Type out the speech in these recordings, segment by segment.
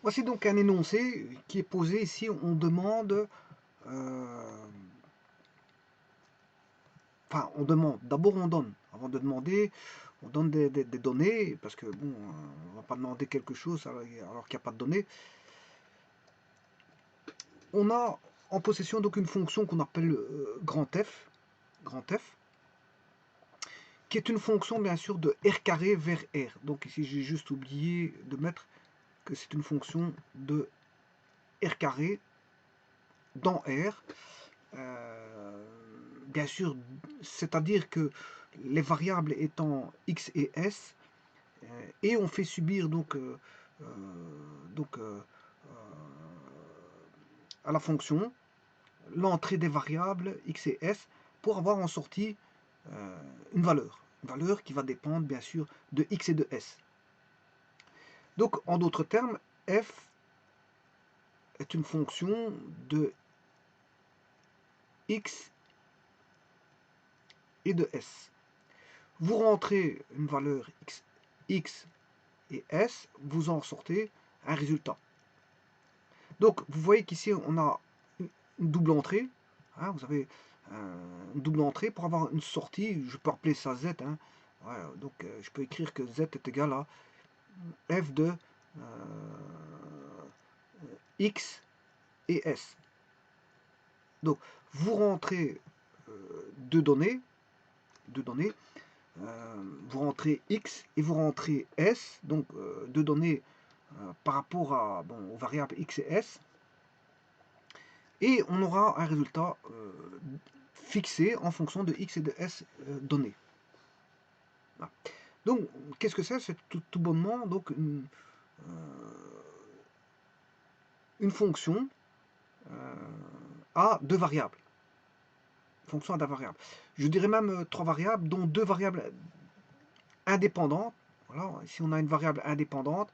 Voici donc un énoncé qui est posé ici. On demande, enfin on demande, d'abord on donne. Avant de demander, on donne des données, parce que bon, on va pas demander quelque chose alors qu'il n'y a pas de données. On a en possession donc une fonction qu'on appelle grand F, qui est une fonction bien sûr de R carré vers R. Donc ici j'ai juste oublié de mettre que c'est une fonction de R carré dans R. Bien sûr, c'est-à-dire que les variables étant x et s, et on fait subir euh, donc à la fonction l'entrée des variables x et s pour avoir en sortie une valeur qui va dépendre bien sûr de x et de s. Donc en d'autres termes, f est une fonction de x et de s. Vous rentrez une valeur x et s, vous en sortez un résultat. Donc vous voyez qu'ici on a une double entrée, hein, vous avez une double entrée pour avoir une sortie, je peux appeler ça z, hein. Voilà, donc je peux écrire que z est égal à f de x et s. Donc vous rentrez deux données, vous rentrez x et vous rentrez s, donc deux données par rapport aux variables x et s, et on aura un résultat fixé en fonction de x et de s donnés. Voilà. Donc, qu'est-ce que c'est? C'est tout bonnement donc une fonction à deux variables. Fonction à deux variables. Je dirais même trois variables, dont deux variables indépendantes. Voilà, ici on a une variable indépendante,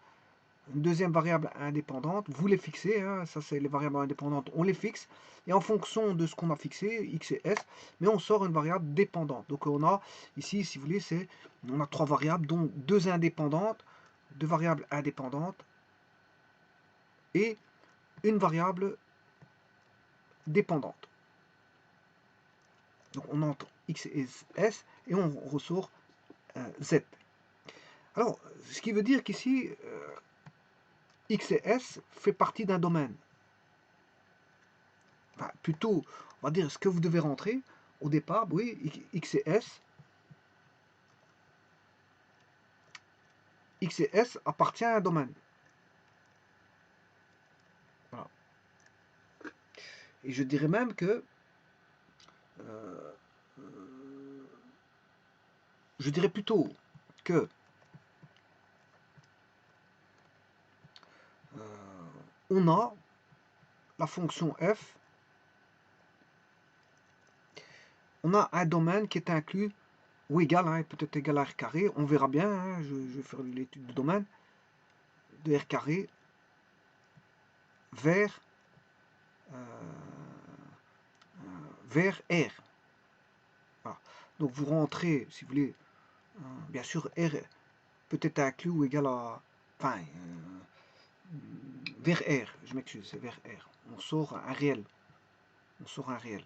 une deuxième variable indépendante, vous les fixez, hein, ça c'est les variables indépendantes, on les fixe, et en fonction de ce qu'on a fixé, x et s, mais on sort une variable dépendante. Donc on a ici, si vous voulez, on a trois variables, dont deux indépendantes, deux variables indépendantes, et une variable dépendante. Donc on entre x et s, et on ressort z. Alors, ce qui veut dire qu'ici, x et s fait partie d'un domaine. Enfin, plutôt, on va dire ce que vous devez rentrer au départ, oui, x et s. X et s appartient à un domaine. Voilà. Et je dirais même que je dirais plutôt que on a la fonction f, on a un domaine qui est inclus ou égal, hein, peut-être égal à r carré, on verra bien, hein, je vais faire l'étude du domaine, de r carré vers, vers R. Voilà. Donc vous rentrez, si vous voulez, bien sûr, R peut être inclus ou égal à, enfin, vers R, je m'excuse, c'est vers R. On sort un réel. On sort un réel.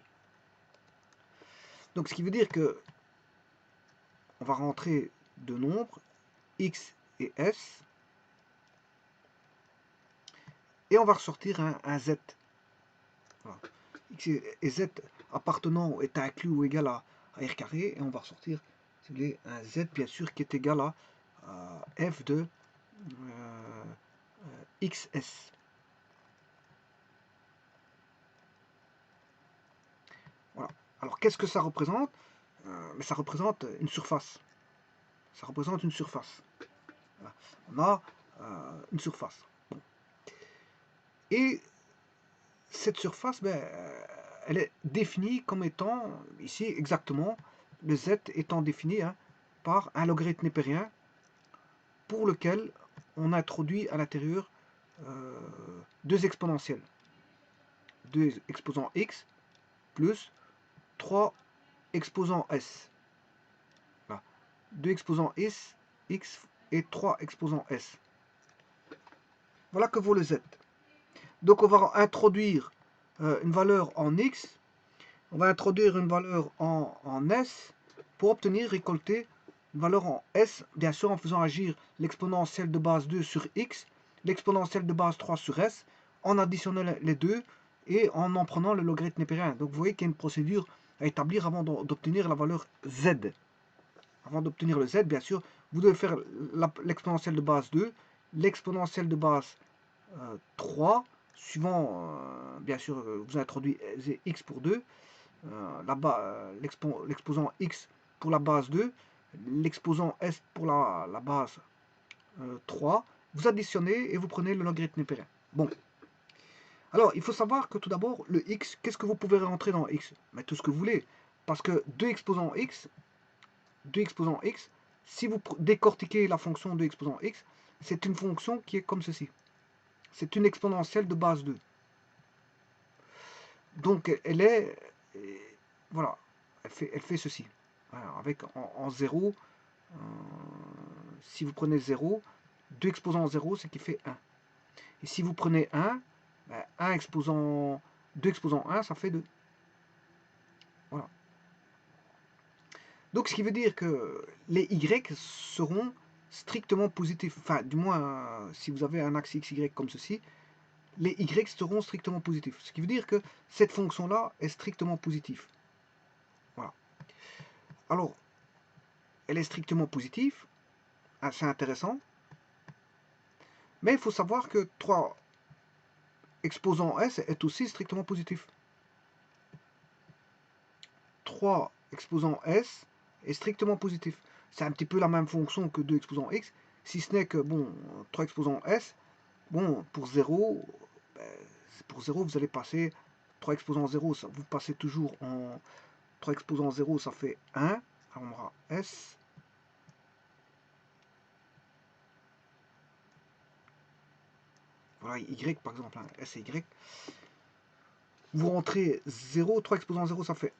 Donc ce qui veut dire que on va rentrer deux nombres, x et s, et on va ressortir un z. Voilà. X et z appartenant est inclus ou égal à r carré, et on va ressortir, si vous voulez, un z bien sûr qui est égal à f de xs. Voilà. Alors qu'est-ce que ça représente? Mais ça représente une surface. Ça représente une surface. Voilà. On a une surface. Bon. Et cette surface, ben, elle est définie comme étant, ici exactement, le z étant défini, hein, par un logarithme népérien pour lequel on introduit à l'intérieur deux exponentielles. Deux exposants x plus 3 exposants s. Voilà. Deux exposants x et 3 exposants s. Voilà que vaut le z. Donc on va introduire une valeur en x, on va introduire une valeur en s pour obtenir, récolter une valeur en s, bien sûr en faisant agir l'exponentielle de base 2 sur x, l'exponentielle de base 3 sur s, en additionnant les deux et en prenant le logarithme népérien. Donc vous voyez qu'il y a une procédure à établir avant d'obtenir la valeur z. Avant d'obtenir le z, bien sûr, vous devez faire l'exponentielle de base 2, l'exponentielle de base 3, suivant, bien sûr, vous introduisez x pour 2, l'exposant x pour la base 2, l'exposant s pour la base 3, vous additionnez et vous prenez le logarithme népérien. Bon. Alors, il faut savoir que tout d'abord, le x, qu'est-ce que vous pouvez rentrer dans x? Mais tout ce que vous voulez. Parce que 2 exposant x, si vous décortiquez la fonction de exposant x, c'est une fonction qui est comme ceci. C'est une exponentielle de base 2. Donc elle est, voilà, elle fait ceci. Alors, avec en 0, si vous prenez 0, 2 exposant 0, c'est qui fait 1. Et si vous prenez 1, ben 2 exposant 1, ça fait 2. Voilà. Donc ce qui veut dire que les y seront strictement positifs. Enfin, du moins, si vous avez un axe x, y comme ceci, les y seront strictement positifs. Ce qui veut dire que cette fonction-là est strictement positive. Voilà. Alors, elle est strictement positive. C'est intéressant. Mais il faut savoir que 3 exposant S est aussi strictement positif. 3 exposant S est strictement positif. C'est un petit peu la même fonction que 2 exposant X, si ce n'est que, bon, 3 exposant S, bon, pour 0, vous allez passer 3 exposant 0, ça, vous passez toujours en 3 exposant 0, ça fait 1. Alors on aura S. Voilà, Y par exemple, hein, S et Y. Vous rentrez 0, 3 exposant 0, ça fait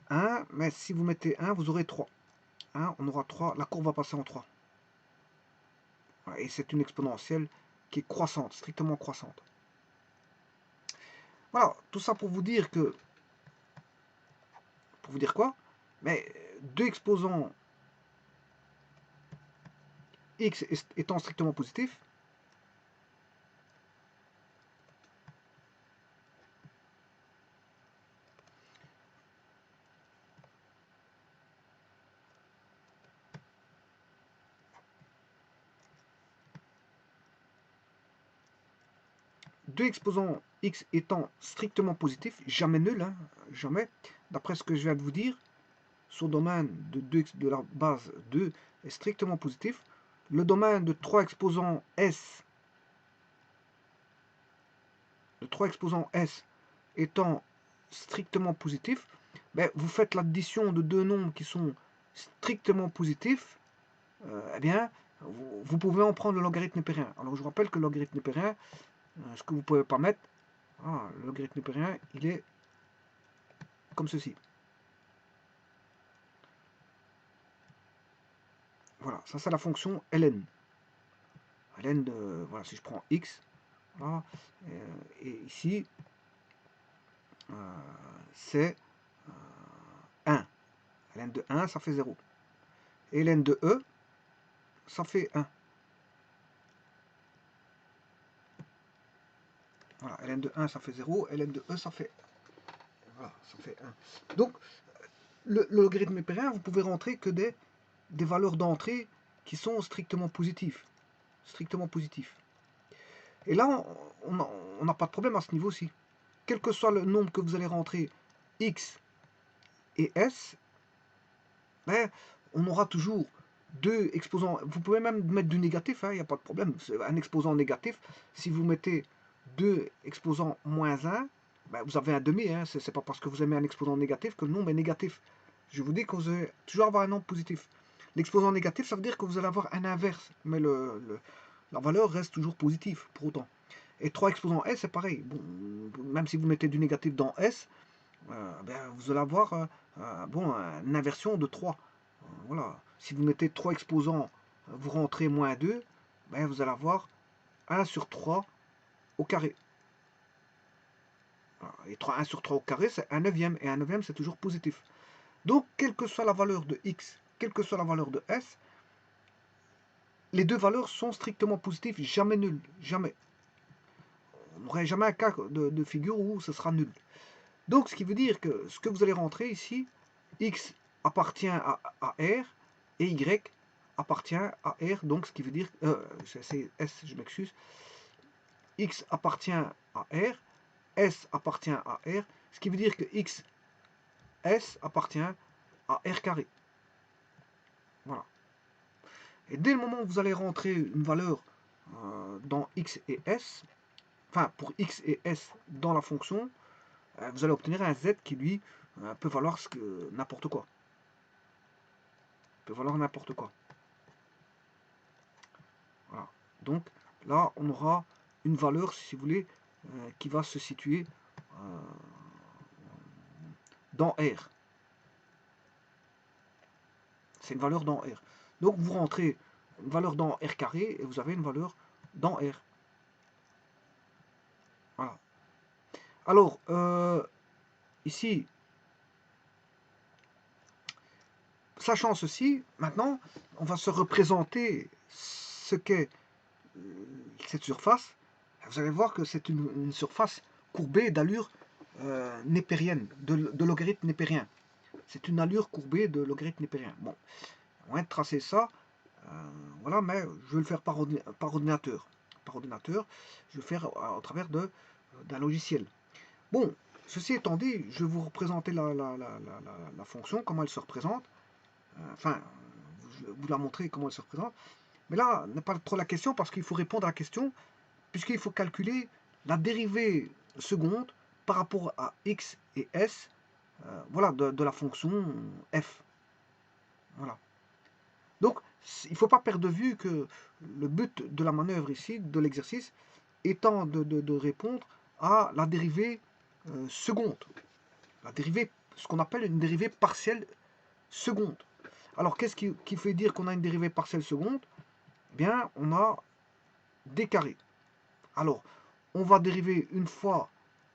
1, mais si vous mettez 1, vous aurez 3. 1, on aura 3, la courbe va passer en 3. Voilà, et c'est une exponentielle qui est croissante, strictement croissante. Voilà, tout ça pour vous dire que... Pour vous dire quoi? Mais 2 exposants x étant strictement positif, deux exposants x étant strictement positif, jamais nul, hein, jamais, d'après ce que je viens de vous dire, son domaine de la base 2 est strictement positif. Le domaine de 3 exposants S, étant strictement positif, ben, vous faites l'addition de deux nombres qui sont strictement positifs, eh bien, vous pouvez en prendre le logarithme népérien. Alors je vous rappelle que le logarithme népérien, ce que vous ne pouvez pas mettre, le logarithme népérien, il est comme ceci. Voilà, ça c'est la fonction ln. ln de, voilà, si je prends x, voilà, et ici, c'est 1. ln de 1, ça fait 0. Et ln de e, ça fait 1. Voilà, ln de 1, ça fait 0, ln de e, ça fait... Voilà, ça fait 1. Donc, le logarithme népérien, vous pouvez rentrer que des valeurs d'entrée qui sont strictement positives. Strictement positifs. Et là, on n'a pas de problème à ce niveau-ci. Quel que soit le nombre que vous allez rentrer, x et s, ben, on aura toujours deux exposants. Vous pouvez même mettre du négatif, il n'y a pas de problème. C'est un exposant négatif. Si vous mettez deux exposants moins 1, ben, vous avez un demi. C'est pas parce que vous avez un exposant négatif que le nombre est négatif. Je vous dis que vous allez toujours avoir un nombre positif. L'exposant négatif, ça veut dire que vous allez avoir un inverse. Mais la valeur reste toujours positive pour autant. Et 3 exposants S, c'est pareil. Bon, même si vous mettez du négatif dans S, ben, vous allez avoir une inversion de 3. Voilà. Si vous mettez 3 exposants, vous rentrez moins 2, ben, vous allez avoir 1 sur 3 au carré. Voilà. Et 1 sur 3 au carré, c'est 1/9, et 1/9, c'est toujours positif. Donc, quelle que soit la valeur de x, quelle que soit la valeur de s, les deux valeurs sont strictement positives, jamais nulles, jamais. On n'aurait jamais un cas de figure où ce sera nul. Donc, ce qui veut dire que ce que vous allez rentrer ici, x appartient à R, et y appartient à R, donc ce qui veut dire, c'est S, je m'excuse, x appartient à R, S appartient à R, ce qui veut dire que x, S appartient à R carré. Voilà. Et dès le moment où vous allez rentrer une valeur dans x et s, enfin pour x et s dans la fonction, vous allez obtenir un z qui lui peut valoir n'importe quoi. Peut valoir n'importe quoi. Voilà. Donc là, on aura une valeur, si vous voulez, qui va se situer dans R. C'est une valeur dans R. Donc vous rentrez une valeur dans R carré et vous avez une valeur dans R. Voilà. Alors, ici, sachant ceci, maintenant, on va se représenter ce qu'est cette surface. Vous allez voir que c'est une surface courbée d'allure népérienne, de logarithme népérien. C'est une allure courbée de logarithme népérien. Bon, on va tracer ça, voilà, mais je vais le faire par ordinateur. Par ordinateur, je vais le faire au travers d'un logiciel. Bon, ceci étant dit, je vais vous représenter la fonction, comment elle se représente. Enfin, je vais vous la montrer comment elle se représente. Mais là, n'est pas trop la question parce qu'il faut répondre à la question, puisqu'il faut calculer la dérivée seconde par rapport à x et s, voilà, de la fonction f. Voilà. Donc, il ne faut pas perdre de vue que le but de la manœuvre ici, de l'exercice, étant de répondre à la dérivée seconde. La dérivée, ce qu'on appelle une dérivée partielle seconde. Alors, qu'est-ce qui fait dire qu'on a une dérivée partielle seconde? Eh bien, on a des carrés. Alors, on va dériver une fois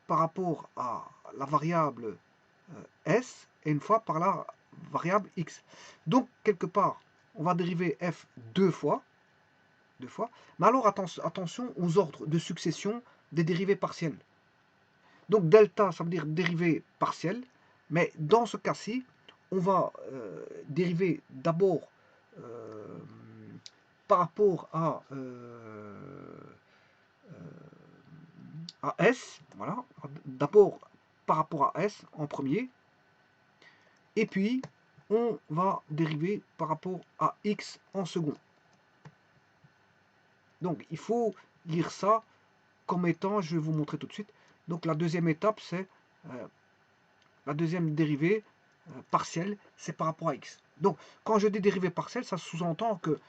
par rapport à la variable s et une fois par la variable x. Donc, quelque part, on va dériver f deux fois. Mais alors, attention aux ordres de succession des dérivées partielles. Donc, delta, ça veut dire dérivée partielle. Mais dans ce cas-ci, on va dériver d'abord par rapport à S, voilà, d'abord par rapport à S en premier, et puis on va dériver par rapport à X en second. Donc il faut lire ça comme étant, je vais vous montrer tout de suite, donc la deuxième étape c'est la deuxième dérivée partielle, c'est par rapport à X. Donc quand je dis dérivée partielle, ça sous-entend que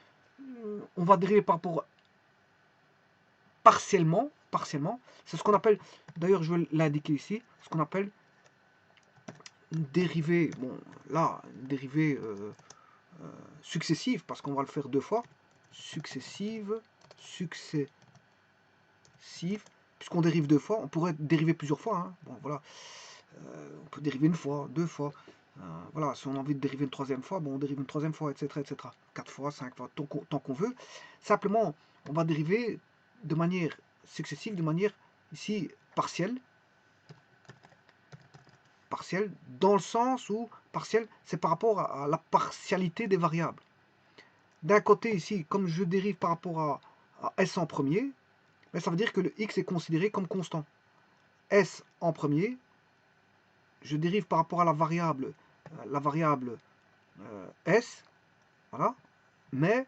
on va dériver par rapport partiellement, c'est ce qu'on appelle, d'ailleurs je vais l'indiquer ici, ce qu'on appelle une dérivée, bon là, une dérivée successive, parce qu'on va le faire deux fois, successive, puisqu'on dérive deux fois, on pourrait dériver plusieurs fois, hein. Bon voilà, on peut dériver une fois, deux fois, voilà, si on a envie de dériver une troisième fois, bon on dérive une troisième fois, etc., etc., 4 fois, 5 fois, tant qu'on veut, simplement, on va dériver de manière successive, de manière ici partielle, dans le sens où partielle, c'est par rapport à la partialité des variables. D'un côté ici, comme je dérive par rapport à S en premier, mais ça veut dire que le X est considéré comme constant. S en premier, je dérive par rapport à la variable S, voilà, mais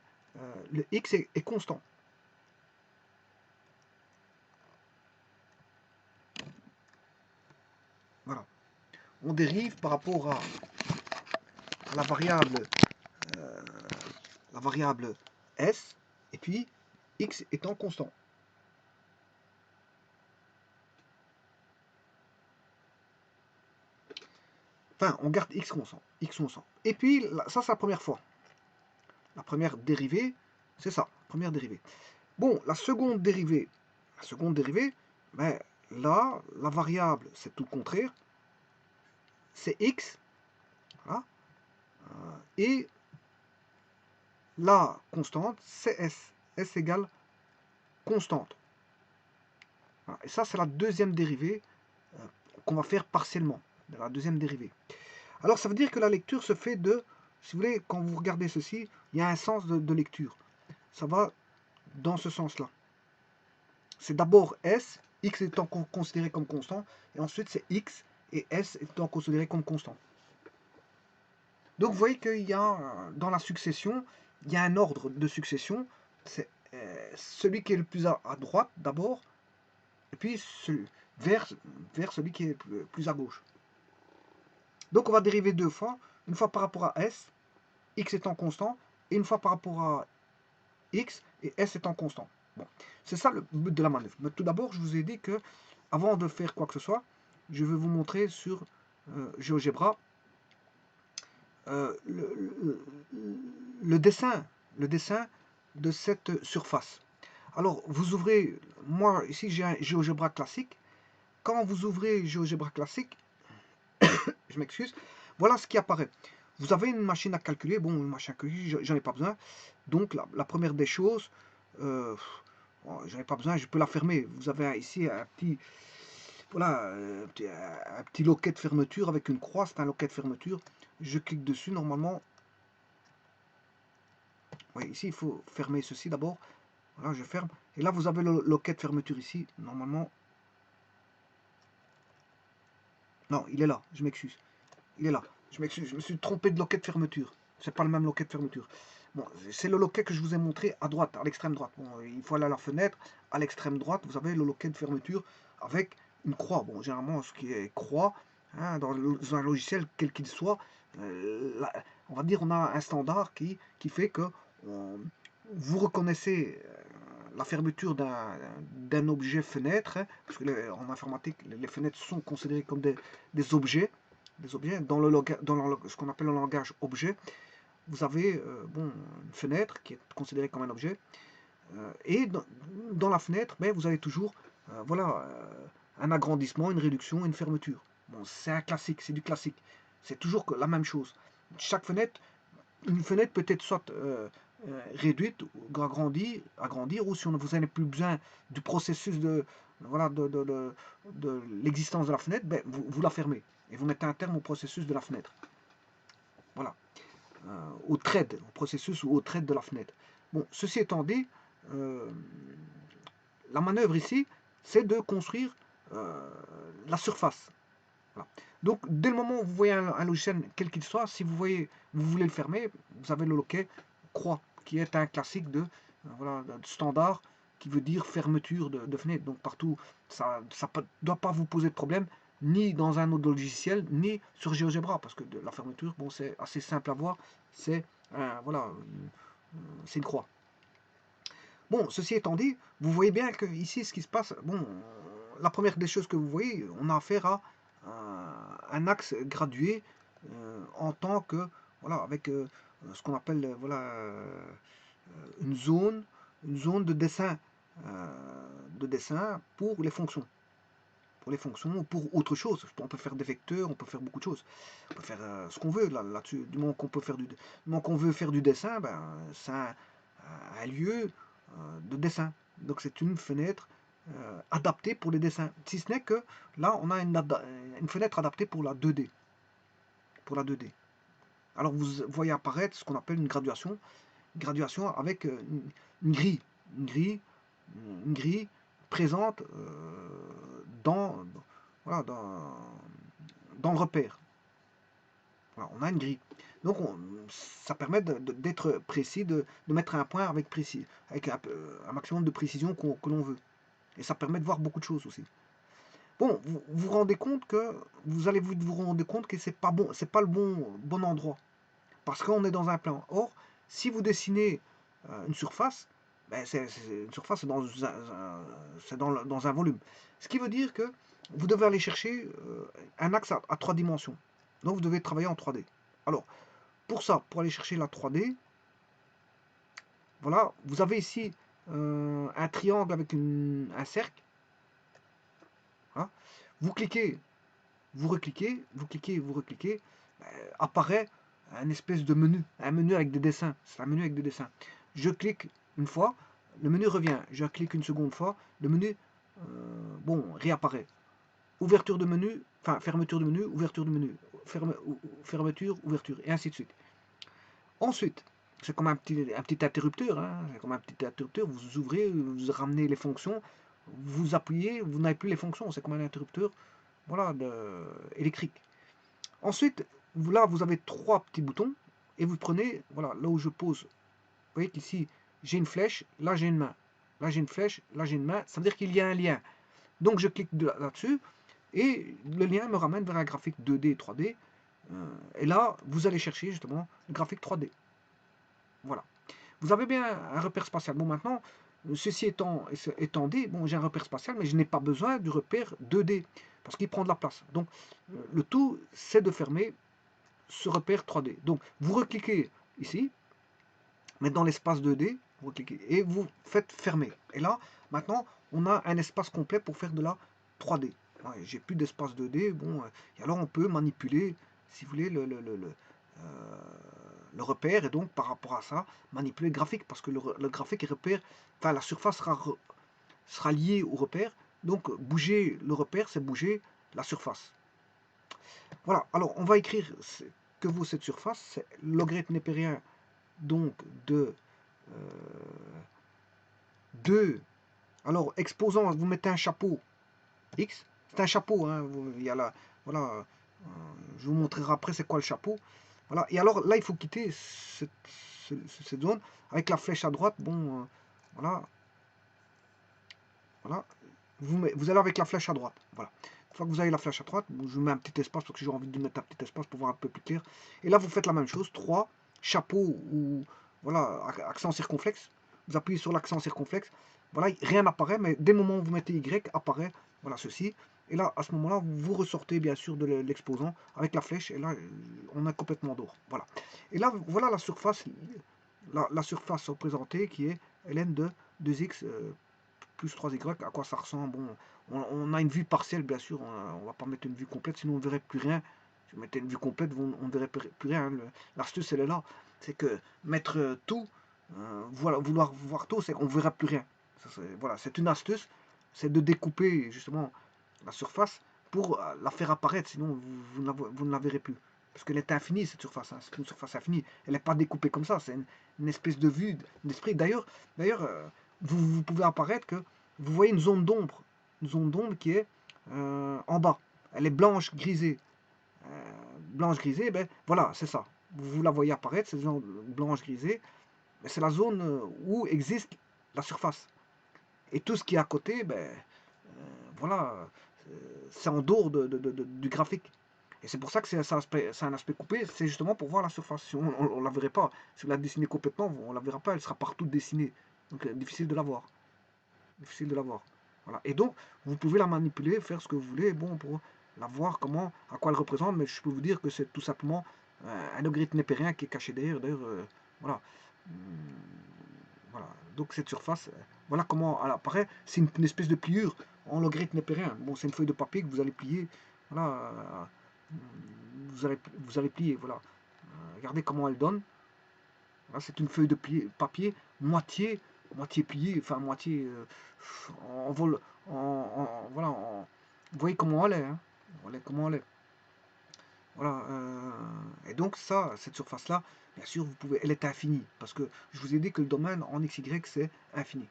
le X est constant. Voilà. On dérive par rapport à la variable S, et puis X étant constant. Enfin, on garde X constant. Et puis, ça c'est la première fois. La première dérivée, c'est ça, première dérivée. Bon, la seconde dérivée, ben, là, la variable, c'est tout le contraire, c'est x, voilà, et la constante, c'est s. S égale constante. Voilà. Et ça, c'est la deuxième dérivée qu'on va faire partiellement, de la deuxième dérivée. Alors, ça veut dire que la lecture se fait de, si vous voulez, quand vous regardez ceci, il y a un sens de lecture. Ça va dans ce sens-là. C'est d'abord s, x étant considéré comme constant, et ensuite c'est x et s étant considéré comme constant. Donc vous voyez qu'il y a, dans la succession, il y a un ordre de succession. C'est celui qui est le plus à droite d'abord, et puis vers celui qui est plus à gauche. Donc on va dériver deux fois, une fois par rapport à s, x étant constant, et une fois par rapport à x et s étant constant. Bon, c'est ça le but de la manœuvre. Mais tout d'abord, je vous ai dit que, avant de faire quoi que ce soit, je vais vous montrer sur GeoGebra le dessin de cette surface. Alors, vous ouvrez, moi ici j'ai un GeoGebra classique. Quand vous ouvrez GeoGebra classique, je m'excuse, voilà ce qui apparaît. Vous avez une machine à calculer, bon, une machine à calculer, j'en ai pas besoin. Donc, la première des choses, j'en ai pas besoin, je peux la fermer. Vous avez ici un petit, voilà, un petit loquet de fermeture avec une croix, c'est un loquet de fermeture. Je clique dessus, normalement. Oui, ici, il faut fermer ceci d'abord. Voilà, je ferme. Et là, vous avez le loquet de fermeture ici, normalement. Non, il est là, je m'excuse. Il est là. Je m'excuse, je me suis trompé de loquet de fermeture. C'est pas le même loquet de fermeture. Bon, c'est le loquet que je vous ai montré à droite, à l'extrême droite. Bon, il faut aller à la fenêtre. À l'extrême droite, vous avez le loquet de fermeture avec une croix. Bon, généralement, ce qui est croix, hein, dans un logiciel, quel qu'il soit, on va dire on a un standard qui fait que vous reconnaissez la fermeture d'un objet fenêtre, hein, parce que en informatique, les fenêtres sont considérées comme des objets. Dans ce qu'on appelle le langage objet. Vous avez bon, une fenêtre qui est considérée comme un objet. Et dans la fenêtre, ben, vous avez toujours voilà, un agrandissement, une réduction, une fermeture. Bon, c'est un classique, c'est du classique. C'est toujours la même chose. Chaque fenêtre, une fenêtre peut être soit réduite, ou agrandir, ou si vous n'avez plus besoin du processus voilà, de l'existence de la fenêtre, ben, vous la fermez. Et vous mettez un terme au processus de la fenêtre. Voilà. Au thread, au processus ou au thread de la fenêtre. Bon, ceci étant dit, la manœuvre ici, c'est de construire la surface. Voilà. Donc, dès le moment où vous voyez un logiciel, quel qu'il soit, si vous voulez le fermer, vous avez le loquet croix, qui est un classique de voilà, standard, qui veut dire fermeture de fenêtre. Donc, partout, ça ne doit pas vous poser de problème, ni dans un autre logiciel, ni sur GeoGebra, parce que la fermeture, bon, c'est assez simple à voir, c'est voilà, c'est une croix. Bon, ceci étant dit, vous voyez bien que ici, ce qui se passe, bon, la première des choses que vous voyez, on a affaire à un axe gradué en tant que, voilà, avec ce qu'on appelle, voilà, une zone de dessin pour les fonctions. Pour les fonctions ou pour autre chose. On peut faire des vecteurs, on peut faire beaucoup de choses. On peut faire ce qu'on veut là-dessus. Du moment qu'on peut faire du veut faire du dessin, ben, c'est un lieu de dessin. Donc c'est une fenêtre adaptée pour les dessins. Si ce n'est que là, on a une fenêtre adaptée pour la 2D. Pour la 2D. Alors vous voyez apparaître ce qu'on appelle une graduation. Une graduation avec une grille. Une grille présente voilà, dans le repère. Voilà, on a une grille. Donc ça permet d'être précis, de mettre un point avec un maximum de précision que l'on veut. Et ça permet de voir beaucoup de choses aussi. Bon, vous vous rendez compte que vous allez vous rendre compte que c'est pas bon, c'est pas le bon endroit. Parce qu'on est dans un plan. Or, si vous dessinez une surface, ben une surface c'est dans un volume. Ce qui veut dire que vous devez aller chercher un axe à 3 dimensions. Donc vous devez travailler en 3D. Alors, pour ça, pour aller chercher la 3D, voilà, vous avez ici un triangle avec un cercle. Hein. Vous cliquez, vous recliquez, vous cliquez, vous recliquez, apparaît un espèce de menu, un menu avec des dessins. C'est un menu avec des dessins. Je clique une fois, le menu revient. Je clique une seconde fois, le menu, bon, réapparaît. Ouverture de menu, enfin fermeture de menu, ouverture de menu, fermeture, ouverture, et ainsi de suite. Ensuite, c'est comme un petit interrupteur, hein, c'est comme un petit interrupteur, vous ouvrez, vous ramenez les fonctions, vous appuyez, vous n'avez plus les fonctions, c'est comme un interrupteur, voilà, électrique. Ensuite, là, vous avez trois petits boutons, et vous prenez, voilà, là où je pose, vous voyez qu'ici, j'ai une flèche, là j'ai une main, là j'ai une flèche, là j'ai une main, ça veut dire qu'il y a un lien. Donc je clique là-dessus, et le lien me ramène vers un graphique 2D, 3D, et là, vous allez chercher justement le graphique 3D. Voilà. Vous avez bien un repère spatial. Bon, maintenant, ceci étant dit, bon, j'ai un repère spatial, mais je n'ai pas besoin du repère 2D, parce qu'il prend de la place. Donc, le tout, c'est de fermer ce repère 3D. Donc, vous recliquez ici, mais dans l'espace 2D, vous recliquez, et vous faites fermer. Et là, maintenant, on a un espace complet pour faire de la 3D. Ouais, j'ai plus d'espace 2D, bon, et alors on peut manipuler, si vous voulez, le repère, et donc par rapport à ça, manipuler le graphique, parce que le graphique repère, enfin la surface sera liée au repère, donc bouger le repère, c'est bouger la surface. Voilà, alors on va écrire que vaut cette surface, c'est logarithme népérien donc de 2, alors exposant, vous mettez un chapeau X, c'est un chapeau, hein, il y a la, voilà, je vous montrerai après c'est quoi le chapeau. Voilà, et alors là il faut quitter cette zone avec la flèche à droite, bon, voilà, voilà, vous allez avec la flèche à droite, voilà. Une fois que vous avez la flèche à droite, je mets un petit espace parce que j'ai envie de mettre un petit espace pour voir un peu plus clair. Et là vous faites la même chose, 3, chapeau ou, voilà, accent circonflexe, vous appuyez sur l'accent circonflexe, voilà, rien n'apparaît, mais dès le moment où vous mettez Y, apparaît, voilà, ceci. Et là, à ce moment-là, vous ressortez bien sûr de l'exposant avec la flèche, et là, on est complètement dehors. Voilà. Et là, voilà la surface, la surface représentée qui est ln de 2x plus 3y. À quoi ça ressemble? Bon, on a une vue partielle, bien sûr, on ne va pas mettre une vue complète, sinon on ne verrait plus rien. Si vous mettez une vue complète, on ne verrait plus rien. L'astuce, elle est là. C'est que mettre tout, voilà, vouloir voir tout, c'est qu'on ne verra plus rien. Voilà, c'est une astuce, c'est de découper justement la surface pour la faire apparaître, sinon vous ne la verrez plus. Parce qu'elle est infinie, cette surface, hein, c'est une surface infinie. Elle n'est pas découpée comme ça, c'est une espèce de vue d'esprit. D'ailleurs, vous pouvez apparaître que vous voyez une zone d'ombre qui est en bas. Elle est blanche grisée. Blanche grisée, ben voilà, c'est ça. Vous la voyez apparaître, cette zone blanche grisée, c'est la zone où existe la surface. Et tout ce qui est à côté, ben, voilà, c'est en dehors du graphique. Et c'est pour ça que c'est un aspect coupé, c'est justement pour voir la surface. Si on ne la verrait pas, si vous la dessinez complètement, on ne la verra pas, elle sera partout dessinée. Donc difficile de la voir. Difficile de la voir. Voilà. Et donc, vous pouvez la manipuler, faire ce que vous voulez, bon, pour la voir, comment, à quoi elle représente, mais je peux vous dire que c'est tout simplement un logarithme népérien qui est caché derrière. D'ailleurs, voilà. Hum, voilà. Donc cette surface, voilà comment elle apparaît. C'est une espèce de pliure en logarithme népérien. Bon, c'est une feuille de papier que vous allez plier. Voilà. Vous allez plier. Voilà. Regardez comment elle donne. Voilà, c'est une feuille de papier moitié pliée, enfin moitié en vol. Voilà. Vous voyez comment elle est. Hein. Voilà comment elle est. Voilà, et donc ça, cette surface-là, bien sûr, vous pouvez, elle est infinie, parce que je vous ai dit que le domaine en XY, c'est infini.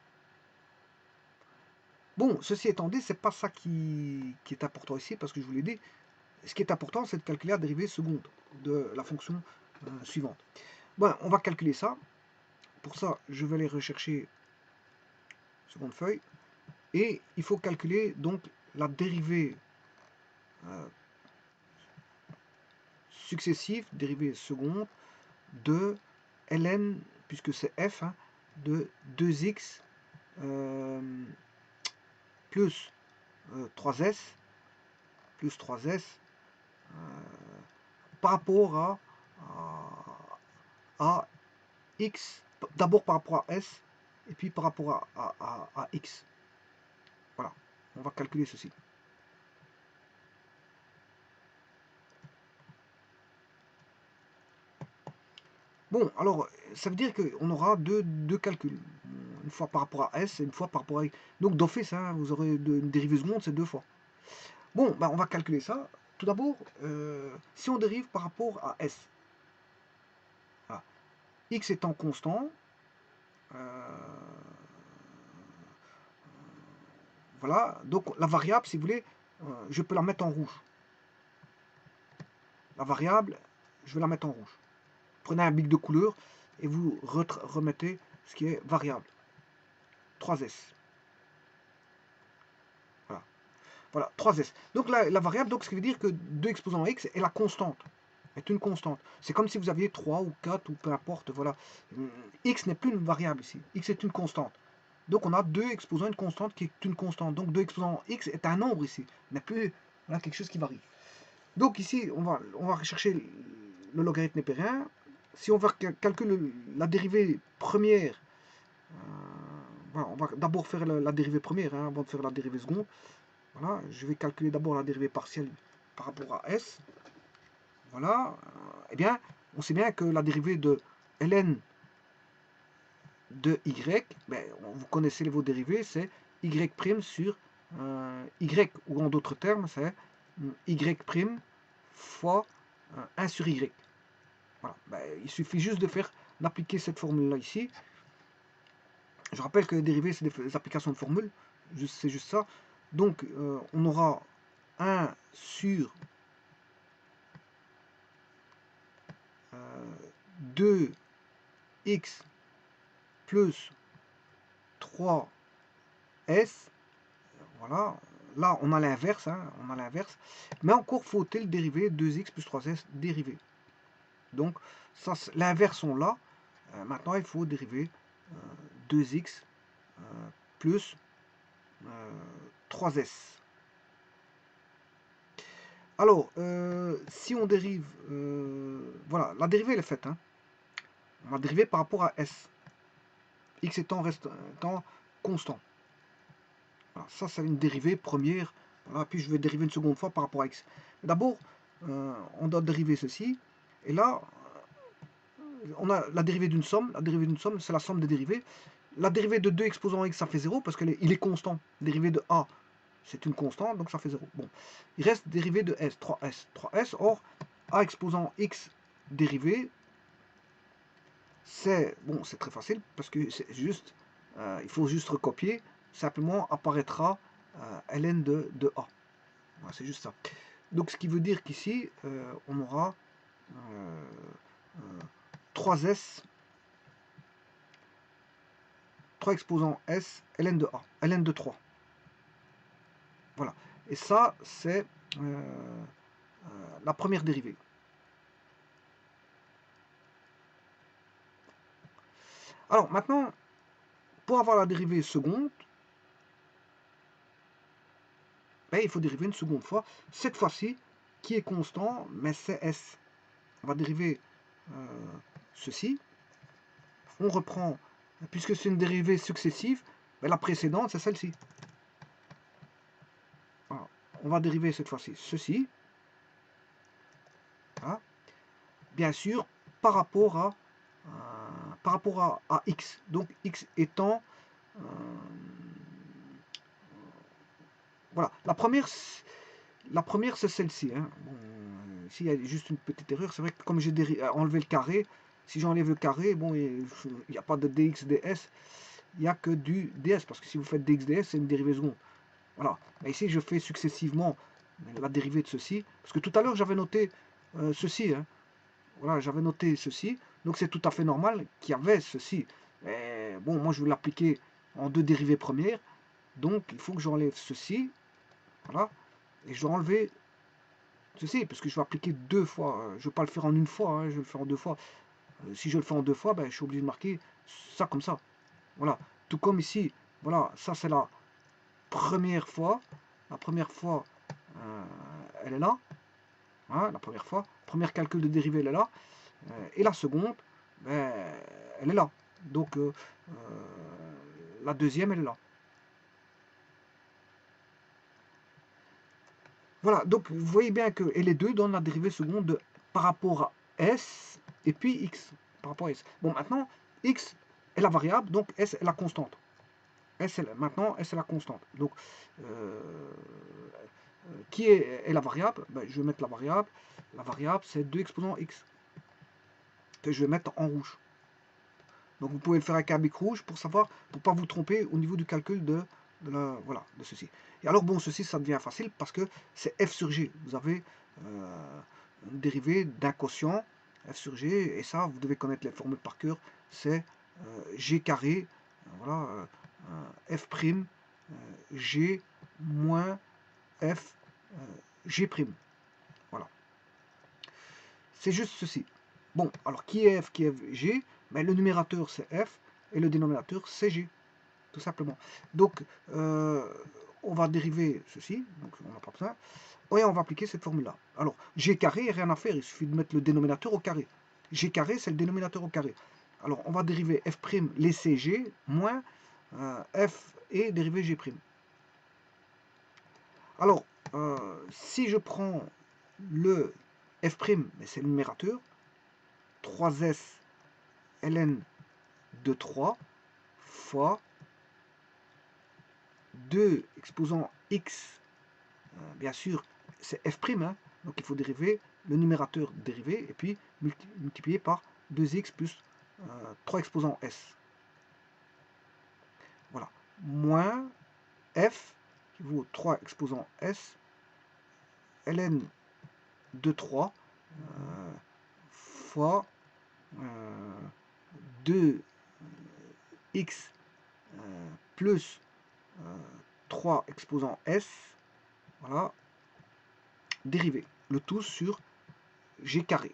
Bon, ceci étant dit, c'est pas ça qui est important ici, parce que je vous l'ai dit, ce qui est important, c'est de calculer la dérivée seconde de la fonction suivante. Bon, on va calculer ça. Pour ça, je vais aller rechercher seconde feuille, et il faut calculer donc la dérivée successive, dérivée seconde, de ln, puisque c'est f, hein, de 2x plus 3s, par rapport à x, d'abord par rapport à s, et puis par rapport à x. Voilà, on va calculer ceci. Bon, alors, ça veut dire qu'on aura deux calculs. Une fois par rapport à S et une fois par rapport à... Donc, d'office, hein, vous aurez une dérivée seconde, c'est 2 fois. Bon, ben, on va calculer ça. Tout d'abord, si on dérive par rapport à S, voilà. X étant constant, voilà, donc la variable, si vous voulez, je peux la mettre en rouge. La variable, je vais la mettre en rouge. Prenez un bic de couleur et vous remettez ce qui est variable. 3S. Voilà. Voilà, 3S. Donc la variable, donc, ce qui veut dire que 2 exposant x est la constante. Est une constante. C'est comme si vous aviez 3 ou 4 ou peu importe. Voilà. X n'est plus une variable ici. X est une constante. Donc on a 2 exposant une constante qui est une constante. Donc 2 exposant x est un nombre ici. N'est plus voilà, quelque chose qui varie. Donc ici, on va rechercher le logarithme népérien. Si on va calculer la dérivée première, voilà, on va d'abord faire la dérivée première avant de faire la dérivée seconde. Voilà, je vais calculer d'abord la dérivée partielle par rapport à S. Voilà, eh bien, on sait bien que la dérivée de ln de y, ben, vous connaissez vos dérivés, c'est y' sur y, ou en d'autres termes, c'est y' fois 1 sur y. Voilà, ben, il suffit juste d'appliquer cette formule-là ici. Je rappelle que les dérivés, c'est des applications de formules, c'est juste ça. Donc, on aura 1 sur 2x plus 3s. Voilà. Là, on a l'inverse. On a l'inverse. Mais encore faut-il dériver 2x plus 3s dérivé. Donc, l'inverse on l'a. Maintenant, il faut dériver 2x plus 3s. Alors, si on dérive... voilà, la dérivée, elle est faite. On va dériver par rapport à s. X étant constant. Voilà, ça, c'est une dérivée première. Voilà, puis je vais dériver une seconde fois par rapport à x. D'abord, on doit dériver ceci. Et là, on a la dérivée d'une somme. La dérivée d'une somme, c'est la somme des dérivées. La dérivée de 2 exposant x, ça fait 0 parce qu'il est constant. Dérivée de a, c'est une constante, donc ça fait 0. Bon, il reste dérivée de s, 3s. 3s, or, a exposant x dérivée, c'est bon, c'est très facile parce que c'est juste, il faut juste recopier. Simplement apparaîtra ln de a. Voilà, c'est juste ça. Donc ce qui veut dire qu'ici, on aura 3s, 3 exposants s, ln de a, ln de 3. Voilà. Et ça, c'est la première dérivée. Alors maintenant, pour avoir la dérivée seconde, ben, il faut dériver une seconde fois. Cette fois-ci, qui est constant, mais c'est s. On va dériver ceci. On reprend, puisque c'est une dérivée successive, ben, la précédente, c'est celle-ci. Voilà. On va dériver cette fois-ci ceci. Voilà. Bien sûr, par rapport à x. Donc x étant... voilà. La première c'est celle-ci. Bon, ici, il y a juste une petite erreur. C'est vrai que comme j'ai enlevé le carré, si j'enlève le carré, bon, il n'y a pas de dx, ds, il n'y a que du ds. Parce que si vous faites dx, ds, c'est une dérivée seconde. Voilà. Mais ici, je fais successivement la dérivée de ceci. Parce que tout à l'heure, j'avais noté ceci. Voilà, j'avais noté ceci. Donc, c'est tout à fait normal qu'il y avait ceci. Mais bon, moi, je veux l'appliquer en 2 dérivées premières. Donc, il faut que j'enlève ceci. Voilà. Et je dois enlever ceci, parce que je vais appliquer 2 fois. Je ne vais pas le faire en une fois, je vais le faire en 2 fois. Si je le fais en 2 fois, ben, je suis obligé de marquer ça comme ça. Voilà. Tout comme ici, voilà, ça c'est la première fois. La première fois, elle est là. Hein, la première fois. Premier calcul de dérivée, elle est là. Et la seconde, ben, elle est là. Donc, la deuxième, elle est là. Voilà, donc vous voyez bien que et les deux donnent la dérivée seconde de, par rapport à S et puis X. Par rapport à S. Bon, maintenant, X est la variable, donc S est la constante. Maintenant, S est la constante. Donc, qui est la variable? Ben, je vais mettre la variable. La variable, c'est 2 exposant X, que je vais mettre en rouge. Donc vous pouvez le faire avec un bic rouge pour savoir, pour ne pas vous tromper au niveau du calcul voilà, de ceci. Et alors bon, ceci, ça devient facile parce que c'est f sur g. Vous avez une dérivée d'un quotient, f sur g, et ça, vous devez connaître les formules par cœur. C'est g carré, voilà, f prime, g moins f g prime. Voilà. C'est juste ceci. Bon, alors qui est f, qui est g? Ben, le numérateur c'est f et le dénominateur c'est g, tout simplement. Donc, on va dériver ceci, donc on n'a pas besoin, et on va appliquer cette formule-là. Alors, g carré, il n'y a rien à faire, il suffit de mettre le dénominateur au carré. G carré, c'est le dénominateur au carré. Alors, on va dériver f' laisser g moins f et dériver g'. Alors, si je prends le f', mais c'est le numérateur, 3s ln de 3 fois 2 exposant x, bien sûr, c'est f', hein, donc il faut dériver le numérateur dérivé, et puis multiplier par 2x plus 3 exposant s. Voilà. Moins f, qui vaut 3 exposant s, ln de 3 fois 2x plus 3 exposant s, voilà, dérivé, le tout sur g carré.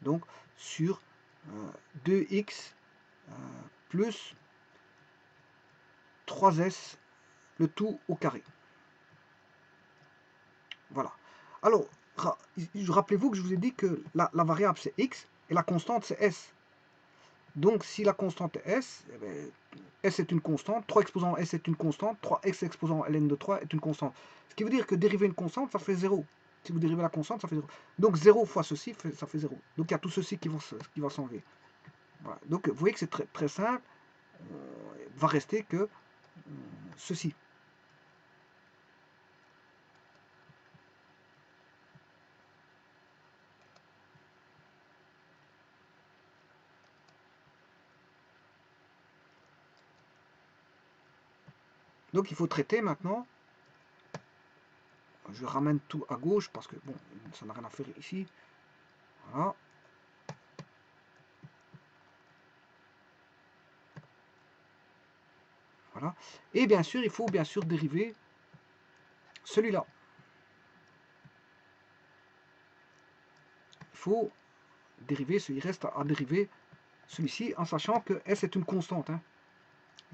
Donc sur 2x plus 3s, le tout au carré. Voilà. Alors, rappelez-vous que je vous ai dit que la variable c'est x et la constante c'est s. Donc si la constante est s, eh bien, s est une constante, 3 exposant s est une constante, 3x exposant ln de 3 est une constante. Ce qui veut dire que dériver une constante, ça fait 0. Si vous dérivez la constante, ça fait 0. Donc 0 fois ceci, ça fait 0. Donc il y a tout ceci qui va s'enlever. Voilà. Donc vous voyez que c'est très, très simple. Il va rester que ceci. Donc il faut traiter maintenant. Je ramène tout à gauche parce que bon, ça n'a rien à faire ici. Voilà. Voilà. Et bien sûr, il faut bien sûr dériver celui-là. Il faut dériver, il reste à dériver celui-ci en sachant que S est une constante, hein,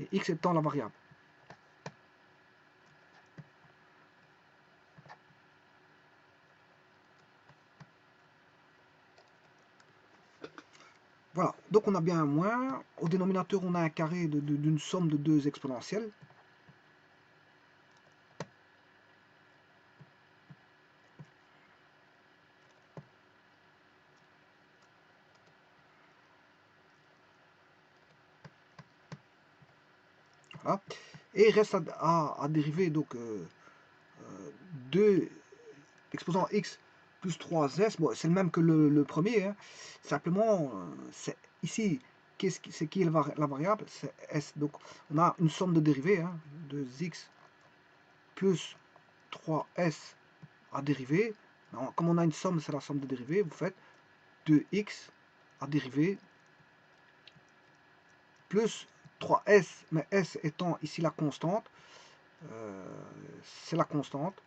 et X étant la variable. Voilà, donc on a bien un moins. Au dénominateur, on a un carré d'une somme de deux exponentielles. Voilà. Et il reste à dériver donc 2 exposant x plus 3s. Bon, c'est le même que le premier. Hein. Simplement, c'est ici, c'est qui est la variable? C'est s. Donc on a une somme de dérivés, hein, 2x plus 3s à dériver. Alors, comme on a une somme, c'est la somme de dérivés. Vous faites 2x à dériver plus 3s, mais s étant ici la constante, c'est la constante.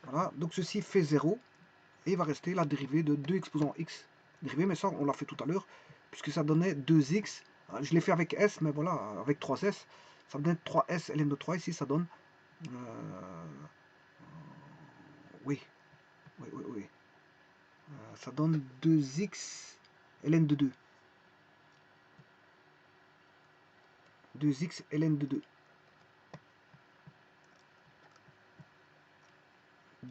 Voilà, donc ceci fait 0, et il va rester la dérivée de 2 exposant x dérivée, mais ça on l'a fait tout à l'heure, puisque ça donnait 2x, je l'ai fait avec s, mais voilà, avec 3s, ça donnait 3s ln de 3, ici ça donne, oui, ça donne 2x ln de 2. 2x ln de 2.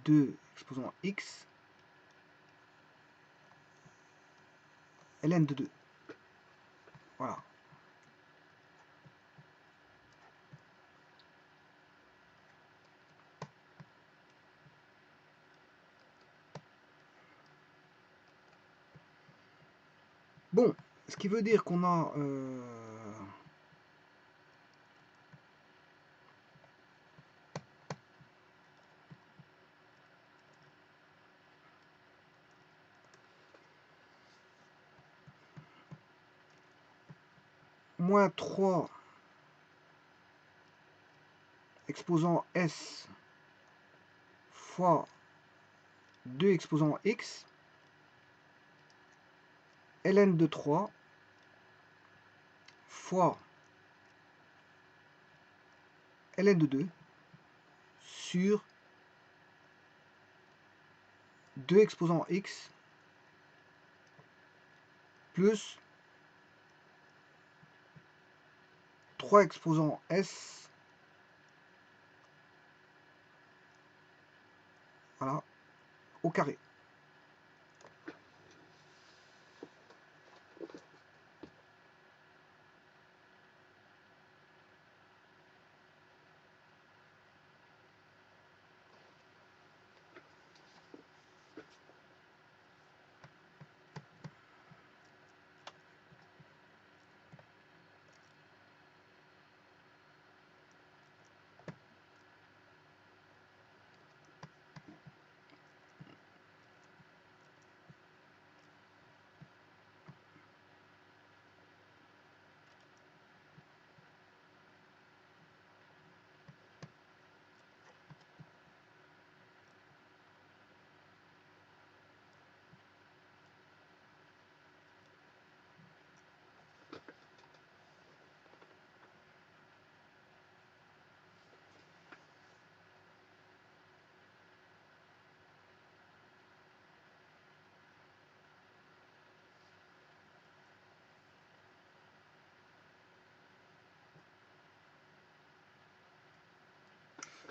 2 exposant x ln de 2. Voilà. Bon, ce qui veut dire qu'on a moins 3 exposant S fois 2 exposant X ln de 3 fois ln de 2 sur 2 exposant X plus 3 exposant S, voilà, au carré.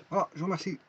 Voilà, je vous remercie.